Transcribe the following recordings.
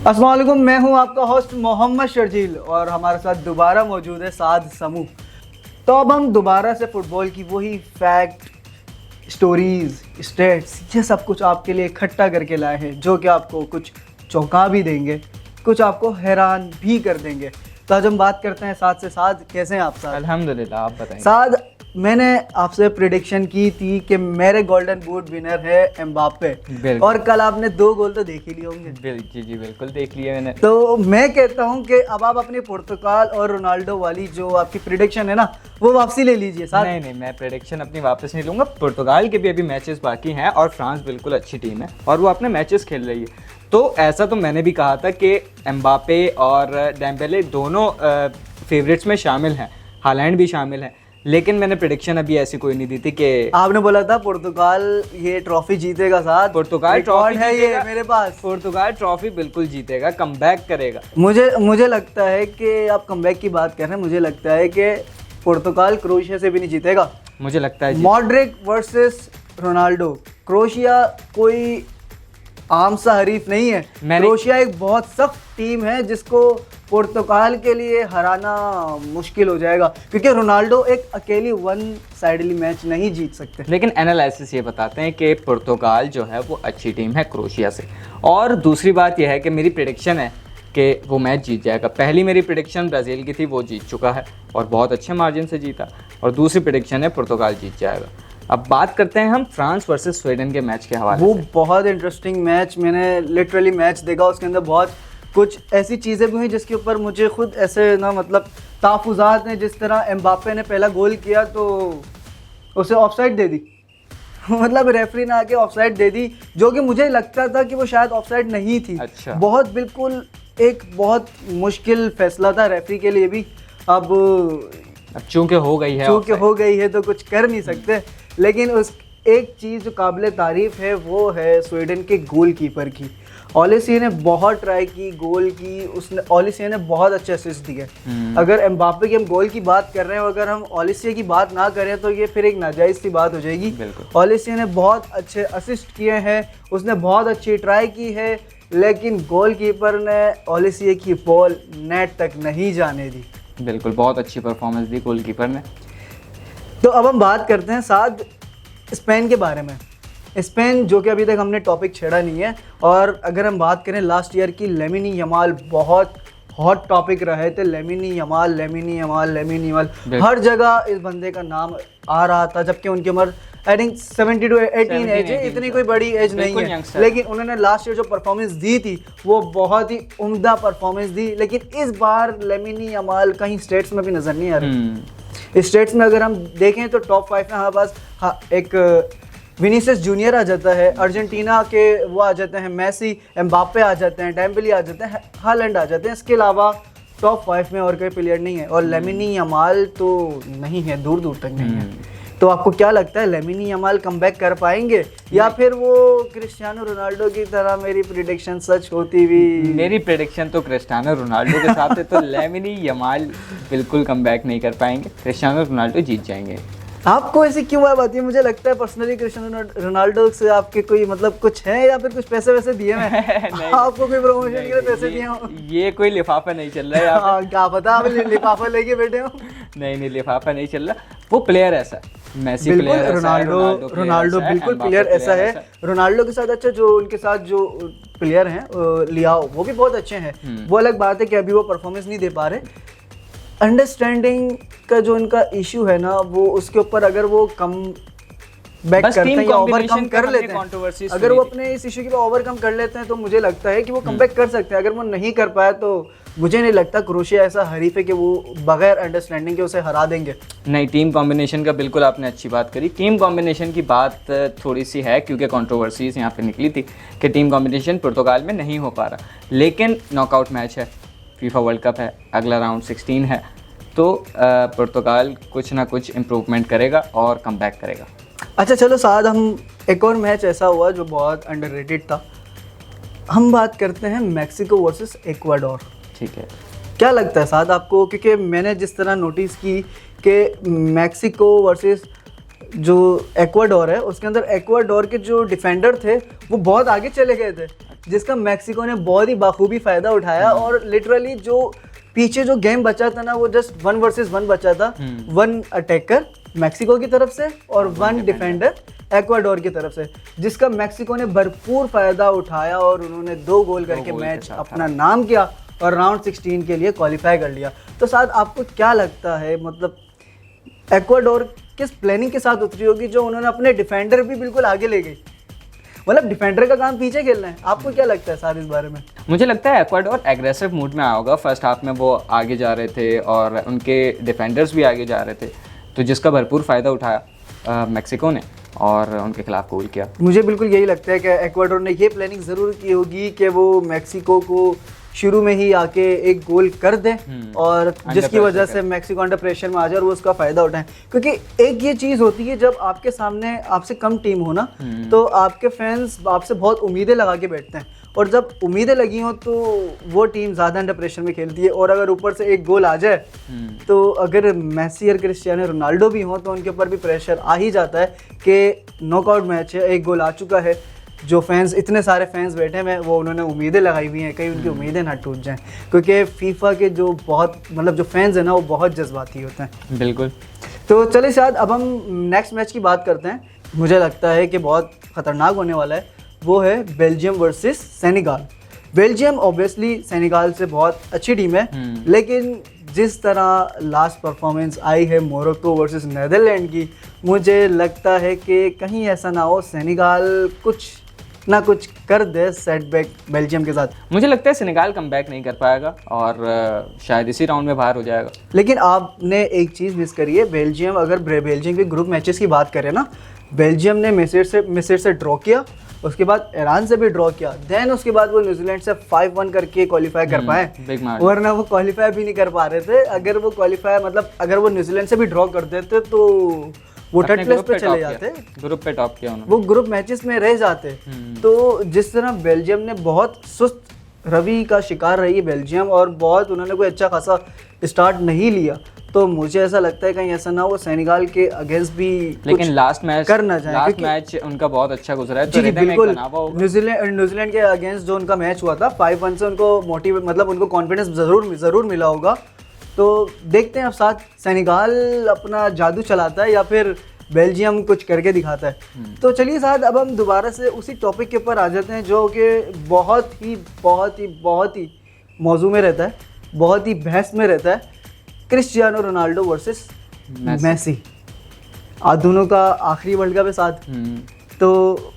अस्सलाम वालेकुम, मैं हूं आपका होस्ट मोहम्मद शर्जील और हमारे साथ दोबारा मौजूद है साद समूह। तो अब हम दोबारा से फुटबॉल की वही फैक्ट, स्टोरीज, स्टेट्स, ये सब कुछ आपके लिए इकट्ठा करके लाए हैं जो कि आपको कुछ चौंका भी देंगे, कुछ आपको हैरान भी कर देंगे। तो आज हम बात करते हैं साद से। साद, कैसे हैं आप? साद अल्हम्दुलिल्लाह, आप बताएं। साद, मैंने आपसे प्रिडिक्शन की थी कि मेरे गोल्डन बूट विनर है एम्बाप्पे, और कल आपने 2 गोल तो देख ही लिए होंगे। जी बिल्कुल देख लिया मैंने। तो मैं कहता हूं कि अब आप अपनी पुर्तगाल और रोनाल्डो वाली जो आपकी प्रिडिक्शन है ना, वो वापसी ले लीजिए। साथ नहीं, मैं प्रेडिक्शन अपनी वापस नहीं लूंगा। पुर्तगाल के भी अभी मैचेस बाकी हैं और फ्रांस बिल्कुल अच्छी टीम है और वो अपने मैचेस खेल रही है। तो ऐसा तो मैंने भी कहा था कि एम्बाप्पे और डेम्बेले दोनों फेवरेट्स में शामिल हैं, हालैंड भी शामिल हैं, लेकिन मैंने प्रेडिक्शन अभी ऐसी कोई नहीं दी थी कि आपने बोला था पुर्तगाल ये ट्रॉफी जीतेगा। साथ पुर्तगाल ट्रॉफी है ये मेरे पास, पुर्तगाल ट्रॉफी बिल्कुल जीतेगा, कमबैक करेगा। मुझे लगता है कि आप कमबैक की बात कर रहे हैं। मुझे लगता है कि पुर्तगाल क्रोएशिया से भी नहीं जीतेगा। मुझे लगता है मॉड्रिक वर्सेस रोनाल्डो। क्रोएशिया कोई आम सा हरीफ नहीं है। क्रोएशिया एक बहुत सख्त टीम है जिसको पुर्तगाल के लिए हराना मुश्किल हो जाएगा, क्योंकि रोनाल्डो एक अकेली वन साइडली मैच नहीं जीत सकते। लेकिन एनालिसिस ये बताते हैं कि पुर्तगाल जो है वो अच्छी टीम है क्रोएशिया से। और दूसरी बात यह है कि मेरी प्रेडिक्शन है कि वो मैच जीत जाएगा। पहली मेरी प्रेडिक्शन ब्राज़ील की थी, वो जीत चुका है और बहुत अच्छे मार्जिन से जीता। और दूसरी प्रेडिक्शन है पुर्तगाल जीत जाएगा। अब बात करते हैं हम फ्रांस वर्सेस स्वीडन के मैच के हवाले वो से। बहुत इंटरेस्टिंग मैच, मैंने लिटरली मैच देखा। उसके अंदर बहुत कुछ ऐसी चीज़ें भी हुई जिसके ऊपर मुझे खुद ऐसे ना, मतलब तहफ़्फ़ुज़ात ने, जिस तरह एम्बाप्पे ने पहला गोल किया तो उसे ऑफसाइड दे दी मतलब रेफरी ने आके ऑफसाइड दे दी, जो कि मुझे लगता था कि वो शायद ऑफसाइड नहीं थी। अच्छा। बहुत बिल्कुल एक बहुत मुश्किल फैसला था रेफरी के लिए भी। अब चूंकि हो गई है तो कुछ कर नहीं सकते। लेकिन उस एक चीज़ जो काबिल तारीफ़ है वो है स्वीडन के गोलकीपर की। ओलिसे ने बहुत ट्राई की गोल की, उसने ओलिसे ने बहुत अच्छे असिस्ट दिए। अगर एम्बाप्पे की हम गोल की बात कर रहे हैं, अगर हम ओलिसे की बात ना करें तो ये फिर एक नाजायज़ सी बात हो जाएगी। ओलिसे ने बहुत अच्छे असिस्ट किए हैं, उसने बहुत अच्छी ट्राई की है, लेकिन गोलकीपर ने ओलिसे की बॉल नेट तक नहीं जाने दी। बिल्कुल, बहुत अच्छी परफॉर्मेंस दी गोलकीपर ने। तो अब हम बात करते हैं साथ स्पेन के बारे में। स्पेन जो कि अभी तक हमने टॉपिक छेड़ा नहीं है। और अगर हम बात करें लास्ट ईयर की, लेमिनी यमाल बहुत हॉट टॉपिक रहे थे। लेमिनी यमाल, हर जगह इस बंदे का नाम आ रहा था, जबकि उनकी उम्र आई थिंक 70 to 18 एज है, इतनी कोई बड़ी एज नहीं है। लेकिन उन्होंने लास्ट ईयर जो परफॉर्मेंस दी थी वो बहुत ही उम्दा परफॉर्मेंस दी। लेकिन इस बार लेमिनी यमाल कहीं स्टेट्स में भी नज़र नहीं आ रही। स्टेट्स में अगर हम देखें तो टॉप 5 में हमारे पास एक विनीसियस जूनियर आ जाता है, अर्जेंटीना के वो आ जाते हैं, मेसी, एम्बाप्पे आ जाते हैं, डेम्बेले आ जाते हैं, हालैंड आ जाते हैं। इसके अलावा टॉप 5 में और कोई प्लेयर नहीं है। और लेमिनी यमाल तो नहीं है, दूर दूर तक नहीं है। तो आपको क्या लगता है, लेमिनी यमाल कमबैक कर पाएंगे या फिर वो क्रिस्टियानो रोनाल्डो की तरह मेरी प्रेडिक्शन सच होती हुई? मेरी प्रेडिक्शन तो क्रिस्टियानो रोनाल्डो के साथ है, तो लेमिनी यमाल बिल्कुल कमबैक नहीं कर पाएंगे। क्रिस्टियानो रोनाल्डो जीत जाएंगे। आपको ऐसी क्यों बात आती है? मुझे लगता है पर्सनली क्रिस्टियानो रोनाल्डो से आपके कोई मतलब कुछ है या फिर कुछ पैसे वैसे दिए हैं आपको, कोई प्रमोशन के लिए पैसे दिए हो? ये कोई लिफाफा नहीं चल रहा है हाँ, क्या पता आप लिफाफा लेके बैठे हो। नहीं, लिफाफा नहीं चल रहा। वो प्लेयर ऐसा है, मेसी प्लेयर ऐसा है, रोनाल्डो बिल्कुल प्लेयर ऐसा है। रोनाल्डो के साथ अच्छा जो उनके साथ जो प्लेयर हैं लियाओ, वो भी बहुत अच्छे हैं। वो अलग बात है कि अभी वो परफॉर्मेंस नहीं दे पा रहे। अंडरस्टैंडिंग का जो इनका इशू है ना, वो उसके ऊपर अगर वो कम बैक करते हैं या ओवरकम कर लेते हैं, अगर वो अपने इस इशू के ओवरकम कर लेते हैं तो मुझे लगता है कि वो कमबैक कर सकते हैं। अगर वो नहीं कर पाए तो मुझे नहीं लगता क्रोएशिया ऐसा हरीफ है कि वो बगैर अंडरस्टैंडिंग के उसे हरा देंगे। नहीं, टीम कॉम्बिनेशन का बिल्कुल आपने अच्छी बात करी। टीम कॉम्बिनेशन की बात थोड़ी सी है क्योंकि कंट्रोवर्सीज यहाँ पे निकली थी कि टीम कॉम्बिनेशन पुर्तगाल में नहीं हो पा रहा। लेकिन नॉकआउट मैच है, फीफा वर्ल्ड कप है, अगला राउंड 16 है, तो पुर्तगाल कुछ ना कुछ इम्प्रूवमेंट करेगा और कमबैक करेगा। अच्छा चलो साथ, हम एक और मैच ऐसा हुआ जो बहुत अंडररेटेड था। हम बात करते हैं मैक्सिको वर्सेस इक्वाडोर। ठीक है, क्या लगता है साथ आपको? क्योंकि मैंने जिस तरह नोटिस की कि मैक्सिको वर्सेस जो इक्वाडोर है, उसके अंदर इक्वाडोर के जो डिफेंडर थे वो बहुत आगे चले गए थे। जिसका मैक्सिको ने बहुत ही बाखूबी फ़ायदा उठाया और लिटरली जो पीछे जो गेम बचा था ना वो जस्ट 1 वर्सेस 1 बचा था, 1 अटैकर मैक्सिको की तरफ से और 1 डिफेंडर एक्वाडोर की तरफ से, जिसका मैक्सिको ने भरपूर फ़ायदा उठाया और उन्होंने 2 गोल करके मैच अपना नाम किया और राउंड 16 के लिए क्वालिफाई कर लिया। तो साथ आपको क्या लगता है, मतलब एक्वाडोर किस प्लानिंग के साथ उतरी होगी जो उन्होंने अपने डिफेंडर भी बिल्कुल आगे ले गई, मतलब डिफेंडर का काम पीछे खेलना है। आपको क्या लगता है साथ इस बारे में? मुझे लगता है एक्वाडोर एग्रेसिव मूड में आया होगा। फर्स्ट हाफ में वो आगे जा रहे थे और उनके डिफेंडर्स भी आगे जा रहे थे, तो जिसका भरपूर फ़ायदा उठाया मैक्सिको ने और उनके खिलाफ गोल किया। मुझे बिल्कुल यही लगता है कि एक्वाडोर ने ये प्लानिंग ज़रूर की होगी कि वो मैक्सिको को शुरू में ही आके एक गोल कर दें और जिसकी वजह से मैक्सिको अंडर प्रेशर में आ जाए और वो उसका फ़ायदा उठाएं। क्योंकि एक ये चीज़ होती है जब आपके सामने आपसे कम टीम हो ना, तो आपके फैंस आपसे बहुत उम्मीदें लगा के बैठते हैं और जब उम्मीदें लगी हों तो वो टीम ज़्यादा अंडर प्रेशर में खेलती है और अगर ऊपर से एक गोल आ जाए तो अगर मेसी और क्रिस्टियानो रोनाल्डो भी हों तो उनके ऊपर भी प्रेशर आ ही जाता है कि नॉकआउट मैच है, एक गोल आ चुका है, जो फैंस इतने सारे फैंस बैठे हैं वो उन्होंने उम्मीदें लगाई हुई हैं, कहीं उनकी उम्मीदें ना टूट जाएं, क्योंकि फीफा के जो बहुत मतलब जो फैंस हैं ना वो बहुत जज्बाती होते हैं। बिल्कुल। तो चलिए शायद अब हम नेक्स्ट मैच की बात करते हैं। मुझे लगता है कि बहुत ख़तरनाक होने वाला है, वो है Belgium versus Senegal. Belgium obviously Senegal से बहुत अच्छी टीम है, लेकिन जिस तरह लास्ट परफॉर्मेंस आई है मोरक्को वर्सेस नीदरलैंड की, मुझे लगता है कि कहीं ऐसा ना हो सेनेगाल कुछ ना कुछ कर दे सेटबैक बेल्जियम के साथ। मुझे लगता है सेनेगाल कमबैक नहीं कर पाएगा और शायद इसी राउंड में बाहर हो जाएगा। लेकिन आपने एक चीज़ मिस करी है, बेल्जियम अगर बेल्जियम के ग्रुप मैचेस की बात करें ना, बेल्जियम ने मिस्र से ड्रॉ किया, उसके बाद ईरान से भी ड्रॉ किया, देन उसके बाद वो न्यूजीलैंड से 5-1 करके क्वालिफाई कर पाए, वरना वो क्वालिफाई भी नहीं कर पा रहे थे। अगर वो क्वालिफाई मतलब अगर वो न्यूजीलैंड से भी ड्रॉ कर देते तो वो थर्ड प्लेस पे चले जाते, ग्रुप पे टॉप किया उन्होंने, वो ग्रुप मैचेस में रह जाते। तो जिस तरह बेल्जियम ने बहुत सुस्त रवि का शिकार रही है बेल्जियम और बहुत उन्होंने कोई अच्छा खासा स्टार्ट नहीं लिया, तो मुझे ऐसा लगता है कहीं ऐसा ना हो सेनेगाल के अगेंस्ट भी लेकिन लास्ट मैच करना चाहिए। लास्ट मैच उनका बहुत अच्छा गुजरा है, तो जी बिल्कुल। न्यूजीलैंड के अगेंस्ट जो उनका मैच हुआ था 5-1 से उनको मोटिवेट मतलब उनको कॉन्फिडेंस जरूर मिला होगा। तो देखते हैं अब साथ सेनेगाल अपना जादू चलाता है या फिर बेल्जियम कुछ करके दिखाता है। तो चलिए साथ अब हम दोबारा से उसी टॉपिक के ऊपर आ जाते हैं जो कि बहुत ही मौजू में रहता है, बहुत ही बहस में रहता है, क्रिस्टियानो रोनाल्डो वर्सेस मेसी। आज दोनों का आखिरी वर्ल्ड कप है साथ। तो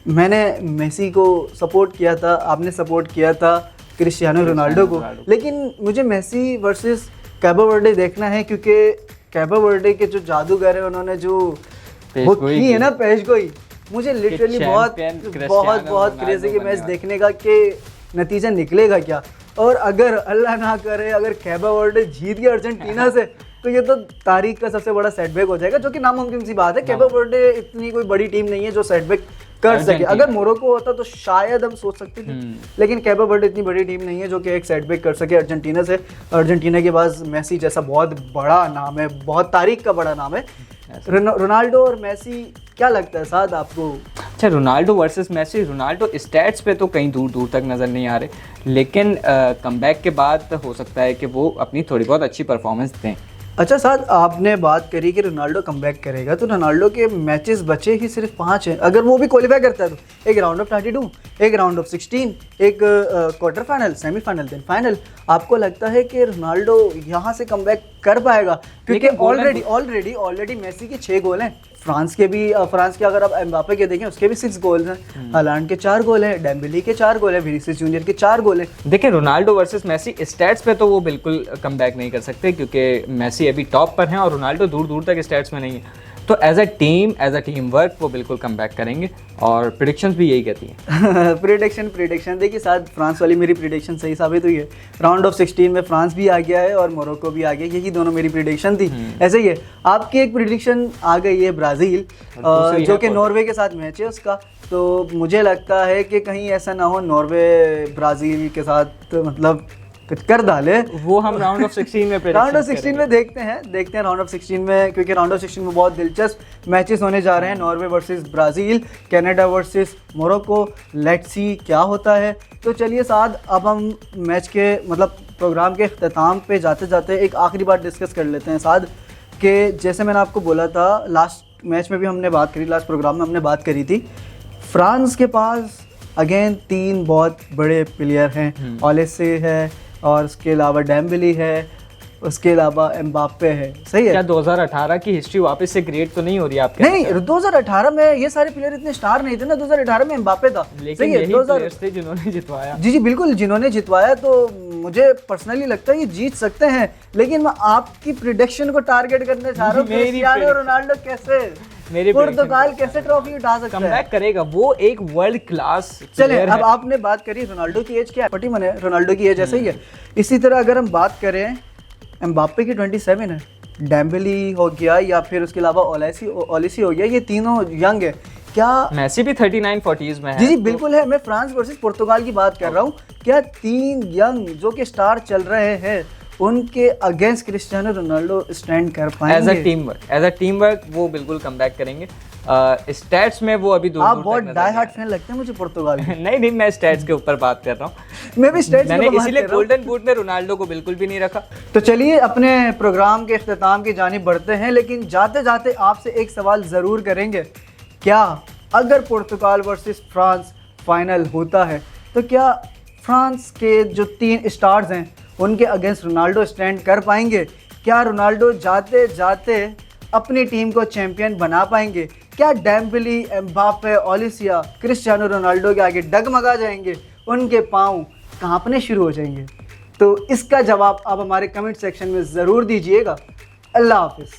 मैंने मेसी को सपोर्ट किया था, आपने सपोर्ट किया था क्रिस्टियानो रोनाल्डो को, लेकिन मुझे मेसी वर्सेस कैबो वर्डे देखना है क्योंकि कैबो वर्डे के जो जादूगर है उन्होंने जो वो की है ना पेशगोई, मुझे लिटरली बहुत क्रेजी की मैच देखने का कि नतीजा निकलेगा क्या। और अगर अल्लाह ना करे अगर कैबो वर्डे जीत गया अर्जेंटीना से तो ये तो तारीख का सबसे बड़ा सेटबैक हो जाएगा, जो कि नामुमकिन सी बात है। कैबो वर्डे इतनी कोई बड़ी टीम नहीं है जो सेटबैक कर सके। अगर मोरक्को होता तो शायद हम सोच सकते थे, लेकिन कैबो वर्डे इतनी बड़ी टीम नहीं है जो कि एक सेटबैक कर सके अर्जेंटीना से। अर्जेंटीना के पास मेसी जैसा बहुत बड़ा नाम है, बहुत तारीख का बड़ा नाम है। रोनाल्डो और मेसी क्या लगता है साथ आपको? अच्छा, Ronaldo versus Messi, Ronaldo stats पे तो कहीं दूर दूर तक नज़र नहीं आ रहे, लेकिन कमबैक के बाद हो सकता है कि वो अपनी थोड़ी बहुत अच्छी परफॉर्मेंस दें। अच्छा साथ आपने बात करी कि रोनाल्डो कमबैक करेगा, तो रोनाल्डो के मैचेस बचे ही सिर्फ 5 हैं। अगर वो भी क्वालिफाई करता है तो एक राउंड ऑफ 32, एक राउंड ऑफ 16, एक quarter final, semifinal, then final. आपको लगता है कि रोनाल्डो यहाँ से कमबैक कर पाएगा? क्योंकि ऑलरेडी मेसी के 6 गोल हैं, फ्रांस के अगर आप एम्बापे के देखें उसके भी 6 गोल हैं, हालांड के 4 गोल हैं, डेम्बेले के 4 गोल हैं, विनीसियस जूनियर के 4 गोल हैं। देखिए रोनाल्डो वर्सेस मेसी स्टैट्स पे तो वो बिल्कुल कमबैक नहीं कर सकते क्योंकि मेसी अभी टॉप पर हैं और रोनाल्डो दूर दूर तक स्टैट्स में नहीं है। तो एज अ टीम वर्क वो बिल्कुल कमबैक करेंगे और प्रेडिक्शंस भी यही कहती हैं। प्रेडिक्शन देखिए साथ फ्रांस वाली मेरी प्रेडिक्शन सही साबित हुई है। राउंड ऑफ 16 में फ्रांस भी आ गया है और मोरक्को भी आ गया, यही दोनों मेरी प्रेडिक्शन थी। ऐसे ही है आपकी एक प्रेडिक्शन आ गई है ब्राज़ील, जो कि नॉर्वे के साथ मैच है उसका। तो मुझे लगता है कि कहीं ऐसा ना हो नॉर्वे ब्राज़ील के साथ मतलब कर डाले। वो हम राउंड ऑफ 16 में राउंड ऑफ 16 में देखते हैं राउंड ऑफ 16 में, क्योंकि राउंड ऑफ 16 में बहुत दिलचस्प मैचेस होने जा रहे हैं। Norway versus Brazil, Canada versus Morocco. Let's see क्या होता है। तो चलिए साद, अब हम मैच के मतलब प्रोग्राम के अख्ताम पे जाते जाते एक आखिरी बात डिस्कस कर लेते हैं साद, कि जैसे मैंने आपको बोला था लास्ट मैच में भी हमने बात करी, लास्ट प्रोग्राम में हमने बात करी थी, फ्रांस के पास अगेन 3 बहुत बड़े प्लेयर हैं। ओलेसे है और उसके अलावा डेम्बेले है, उसके अलावा एम्बाप्पे है। सही है। क्या 2018 की हिस्ट्री वापस से क्रिएट तो नहीं हो रही आपके? नहीं, 2018 में ये सारे प्लेयर इतने स्टार नहीं थे ना, 2018 में एम्बाप्पे था। लेकिन यही प्लेयर्स थे जिन्होंने जितवाया। जी बिल्कुल, जिन्होंने जितवाया। तो मुझे पर्सनली लगता है ये जीत सकते हैं, लेकिन मैं आपकी प्रेडिक्शन को टारगेट करने चाह रहा हूँ। क्रिस्टियानो रोनाल्डो कैसे, पुर्तगाल कैसे ट्रॉफी उठा सकता है, कमबैक करेगा, वो एक वर्ल्ड क्लास। चले, अब आपने बात करी रोनाल्डो की एज क्या है, 41 है, रोनाल्डो की एज ऐसे ही है। इसी तरह अगर हम बात करें एम्बाप्पे की 27 है, डेम्बेले हो गया या फिर उसके अलावा ओलेसी हो गया, ये तीनों यंग है। क्या मेसी भी 39-40s में है? जी बिल्कुल है। मैं फ्रांस वर्सेस पुर्तगाल की बात कर रहा हूँ। क्या 3 यंग जो कि स्टार चल रहे हैं, उनके अगेंस्ट क्रिस्टियानो रोनाल्डो स्टैंड कर पाएंगे? एज अ टीम वर्क वो बिल्कुल कमबैक करेंगे। स्टैट्स में वो अभी दूर आप बहुत डाई हार्ट फैन लगते हैं मुझे पुर्तगाल में। नहीं, मैं स्टैट्स के ऊपर बात कर रहा हूँ। मैं भी स्टैट्स मैंने इसीलिए गोल्डन बूट में रोनाल्डो को बिल्कुल भी नहीं रखा। तो चलिए अपने प्रोग्राम के इख्तिताम की जानिब बढ़ते हैं, लेकिन जाते जाते आपसे एक सवाल ज़रूर करेंगे। क्या अगर पुर्तगाल वर्सेस फ्रांस फाइनल होता है, तो क्या फ्रांस के जो 3 स्टार्स हैं उनके अगेंस्ट रोनाल्डो स्टैंड कर पाएंगे? क्या रोनाल्डो जाते जाते अपनी टीम को चैंपियन बना पाएंगे? क्या डेम्बेले, एम्बाप्पे, ओलेसिया क्रिस्टियानो रोनाल्डो के आगे डगमगा जाएंगे, उनके पाँव कांपने शुरू हो जाएंगे? तो इसका जवाब आप हमारे कमेंट सेक्शन में ज़रूर दीजिएगा। अल्लाह हाफिज़।